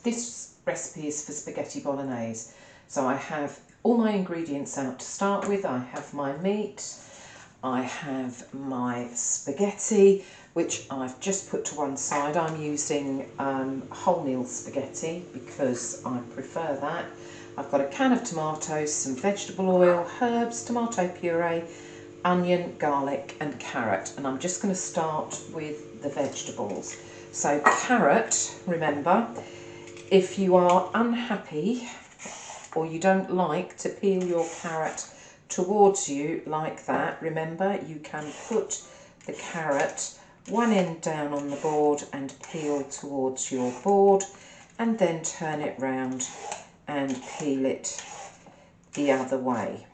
this recipe is for spaghetti bolognese. So I have all my ingredients out to start with. I have my meat, I have my spaghetti, which I've just put to one side. I'm using wholemeal spaghetti because I prefer that. I've got a can of tomatoes, some vegetable oil, herbs, tomato puree, onion, garlic and carrot. And I'm just going to start with the vegetables. So carrot, remember, if you are unhappy or you don't like to peel your carrot towards you like that, remember you can put the carrot one end down on the board and peel towards your board, and then turn it round and peel it the other way.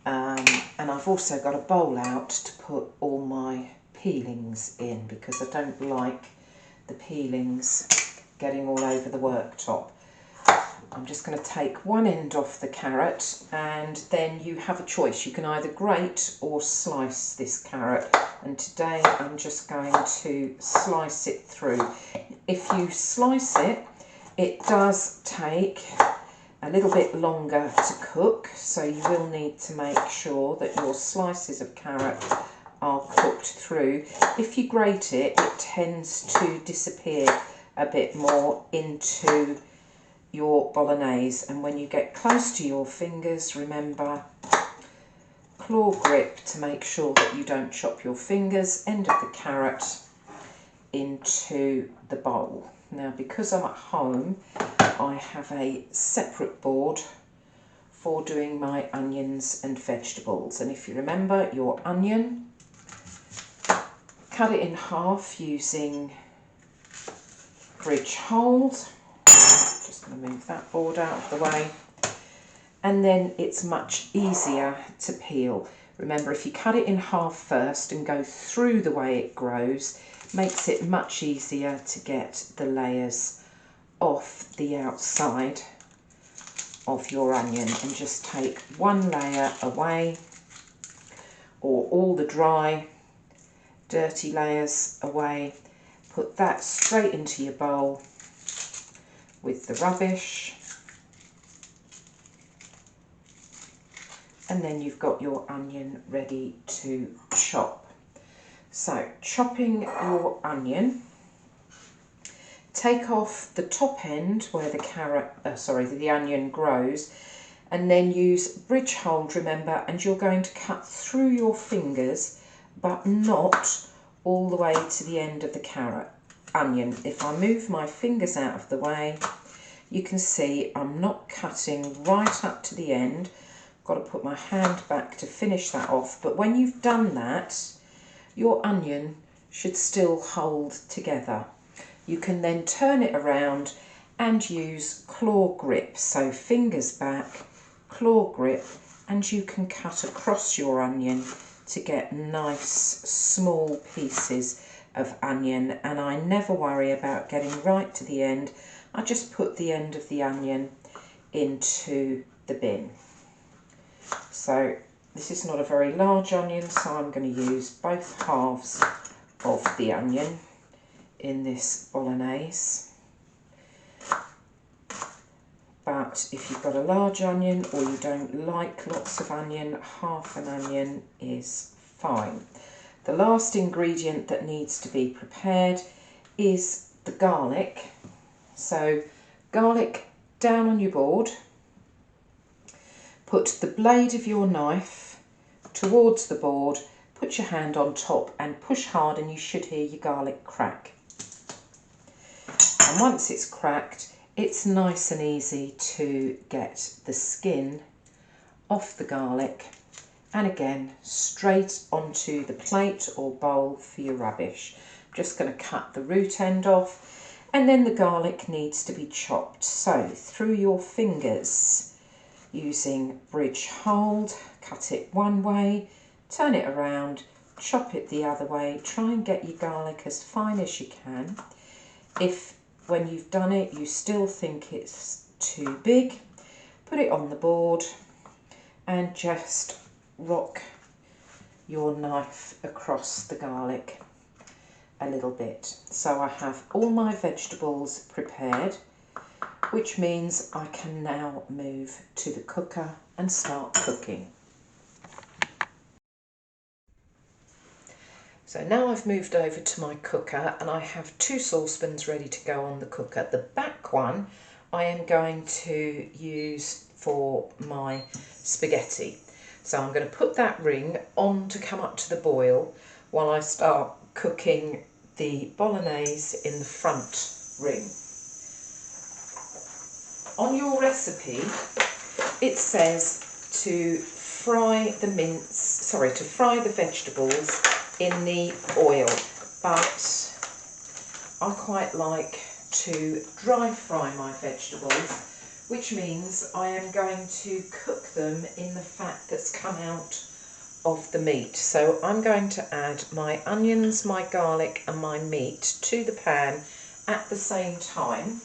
And I've also got a bowl out to put all my peelings in because I don't like the peelings getting all over the worktop. I'm just going to take one end off the carrot, and then you have a choice. You can either grate or slice this carrot, and today I'm just going to slice it through. If you slice it, it does take a little bit longer to cook, so you will need to make sure that your slices of carrot are cooked through. If you grate it, it tends to disappear a bit more into your bolognese, and when you get close to your fingers, remember, claw grip to make sure that you don't chop your fingers, end of the carrot into the bowl. Now, because I'm at home, I have a separate board for doing my onions and vegetables. And if you remember your onion, cut it in half using bridge hold. Just going to move that board out of the way. And then it's much easier to peel. Remember, if you cut it in half first and go through the way it grows, makes it much easier to get the layers off the outside of your onion. And just take one layer away, or all the dry, dirty layers away. Put that straight into your bowl with the rubbish. And then you've got your onion ready to chop. So, chopping your onion, take off the top end where the onion grows, and then use bridge hold, remember, and you're going to cut through your fingers, but not all the way to the end of the onion. If I move my fingers out of the way, you can see I'm not cutting right up to the end. Got to put my hand back to finish that off. But when you've done that, your onion should still hold together. You can then turn it around and use claw grip. So fingers back, claw grip, and you can cut across your onion to get nice small pieces of onion. And I never worry about getting right to the end. I just put the end of the onion into the bin. So this is not a very large onion, so I'm going to use both halves of the onion in this bolognese. But if you've got a large onion or you don't like lots of onion, half an onion is fine. The last ingredient that needs to be prepared is the garlic. So garlic down on your board. Put the blade of your knife towards the board, put your hand on top and push hard, and you should hear your garlic crack. And once it's cracked, it's nice and easy to get the skin off the garlic, and again straight onto the plate or bowl for your rubbish. I'm just going to cut the root end off, and then the garlic needs to be chopped. So through your fingers, using bridge hold, cut it one way, turn it around, chop it the other way. Try and get your garlic as fine as you can. If when you've done it you still think it's too big, put it on the board and just rock your knife across the garlic a little bit. So I have all my vegetables prepared, which means I can now move to the cooker and start cooking. So now I've moved over to my cooker and I have 2 saucepans ready to go on the cooker. The back one I am going to use for my spaghetti. So I'm going to put that ring on to come up to the boil while I start cooking the Bolognese in the front ring. On your recipe it says to fry the vegetables in the oil, but I quite like to dry fry my vegetables, which means I am going to cook them in the fat that's come out of the meat. So I'm going to add my onions, my garlic and my meat to the pan at the same time.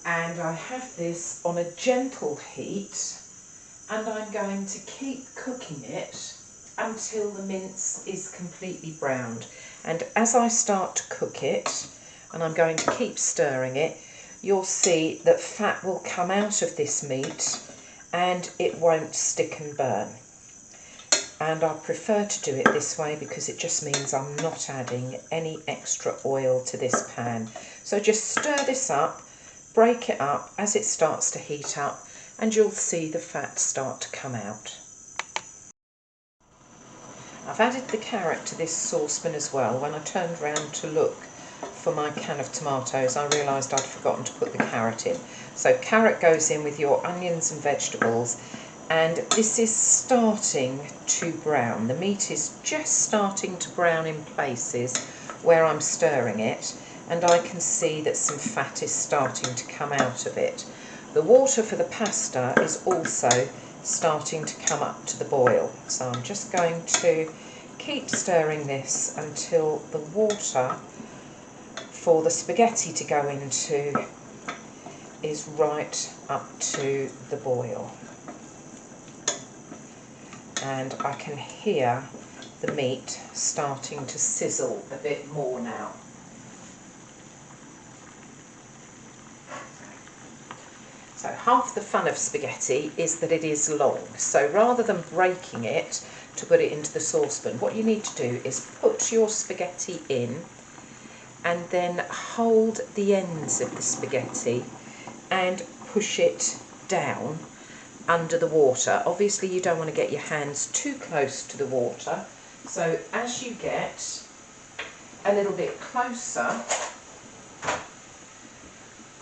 And I have this on a gentle heat, and I'm going to keep cooking it until the mince is completely browned. And as I start to cook it, and I'm going to keep stirring it, you'll see that fat will come out of this meat and it won't stick and burn. And I prefer to do it this way because it just means I'm not adding any extra oil to this pan. So just stir this up, break it up as it starts to heat up, and you'll see the fat start to come out. I've added the carrot to this saucepan as well. When I turned round to look for my can of tomatoes, I realised I'd forgotten to put the carrot in. So carrot goes in with your onions and vegetables, and this is starting to brown. The meat is just starting to brown in places where I'm stirring it, and I can see that some fat is starting to come out of it. The water for the pasta is also starting to come up to the boil. So I'm just going to keep stirring this until the water for the spaghetti to go into is right up to the boil. And I can hear the meat starting to sizzle a bit more now. So half the fun of spaghetti is that it is long. So rather than breaking it to put it into the saucepan, what you need to do is put your spaghetti in and then hold the ends of the spaghetti and push it down under the water. Obviously you don't want to get your hands too close to the water. So as you get a little bit closer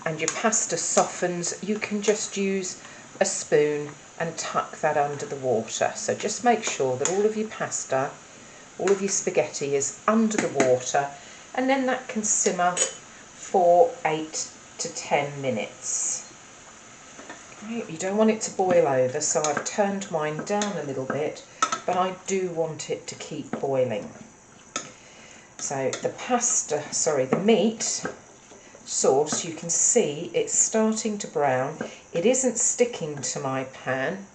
and your pasta softens, you can just use a spoon and tuck that under the water. So just make sure that all of your pasta, all of your spaghetti is under the water, and then that can simmer for 8 to 10 minutes. Okay, you don't want it to boil over, so I've turned mine down a little bit, but I do want it to keep boiling. So the meat sauce, you can see it's starting to brown. It isn't sticking to my pan,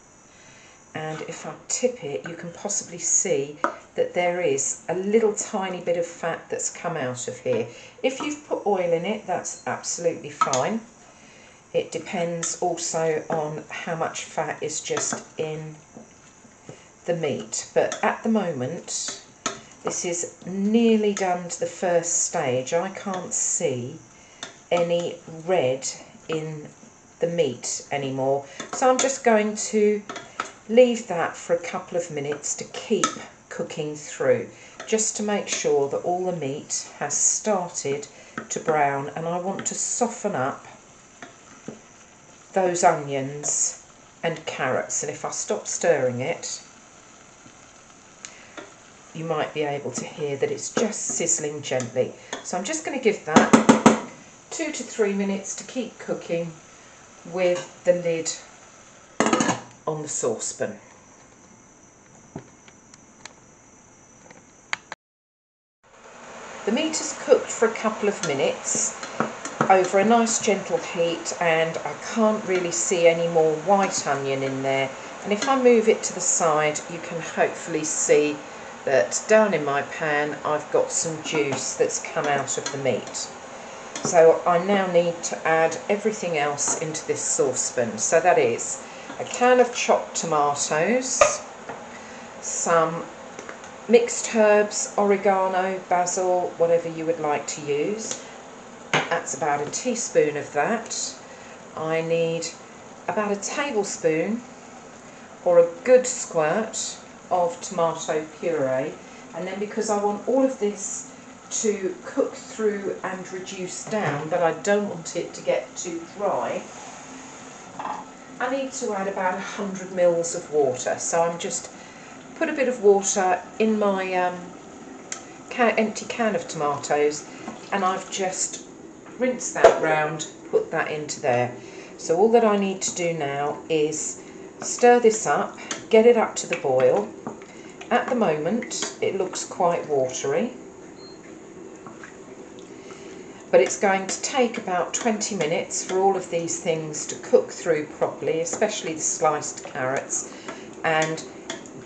and if I tip it you can possibly see that there is a little tiny bit of fat that's come out of here. If you've put oil in it, that's absolutely fine. It depends also on how much fat is just in the meat, but at the moment this is nearly done to the first stage. I can't see any red in the meat anymore, so I'm just going to leave that for a couple of minutes to keep cooking through, just to make sure that all the meat has started to brown. And I want to soften up those onions and carrots, and if I stop stirring it you might be able to hear that it's just sizzling gently. So I'm just going to give that 2 to 3 minutes to keep cooking with the lid on the saucepan. The meat is cooked for a couple of minutes over a nice gentle heat, and I can't really see any more white onion in there. And if I move it to the side, you can hopefully see that down in my pan I've got some juice that's come out of the meat. So I now need to add everything else into this saucepan. So that is a can of chopped tomatoes, some mixed herbs, oregano, basil, whatever you would like to use. That's about a teaspoon of that. I need about a tablespoon or a good squirt of tomato puree, and then because I want all of this to cook through and reduce down, but I don't want it to get too dry, I need to add about 100 mils of water. So I'm just put a bit of water in my empty can of tomatoes, and I've just rinsed that round, put that into there. So all that I need to do now is stir this up, get it up to the boil. At the moment it looks quite watery, but it's going to take about 20 minutes for all of these things to cook through properly, especially the sliced carrots, and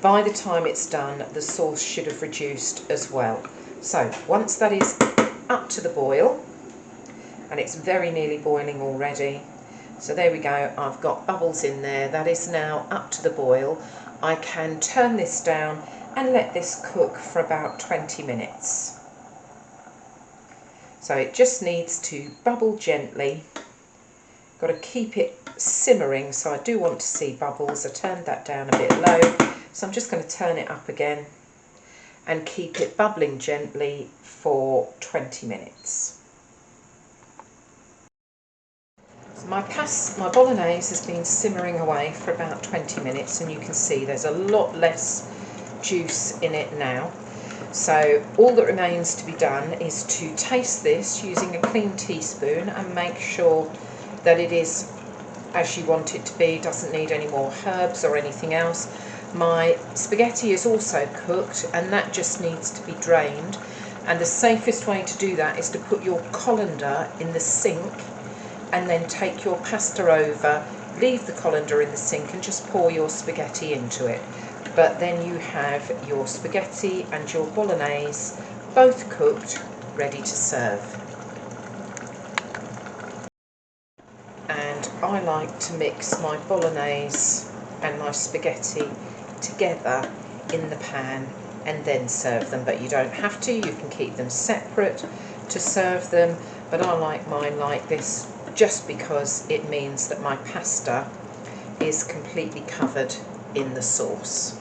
by the time it's done the sauce should have reduced as well. So once that is up to the boil, and it's very nearly boiling already, so there we go, I've got bubbles in there, that is now up to the boil. I can turn this down and let this cook for about 20 minutes. So it just needs to bubble gently. Got to keep it simmering, so I do want to see bubbles. I turned that down a bit low, so I'm just going to turn it up again and keep it bubbling gently for 20 minutes. So my bolognese has been simmering away for about 20 minutes, and you can see there's a lot less juice in it now. So all that remains to be done is to taste this using a clean teaspoon and make sure that it is as you want it to be, doesn't need any more herbs or anything else. My spaghetti is also cooked, and that just needs to be drained, and the safest way to do that is to put your colander in the sink and then take your pasta over, leave the colander in the sink and just pour your spaghetti into it. But then you have your spaghetti and your bolognese both cooked, ready to serve. And I like to mix my bolognese and my spaghetti together in the pan and then serve them, but you don't have to, you can keep them separate to serve them, but I like mine like this just because it means that my pasta is completely covered in the sauce.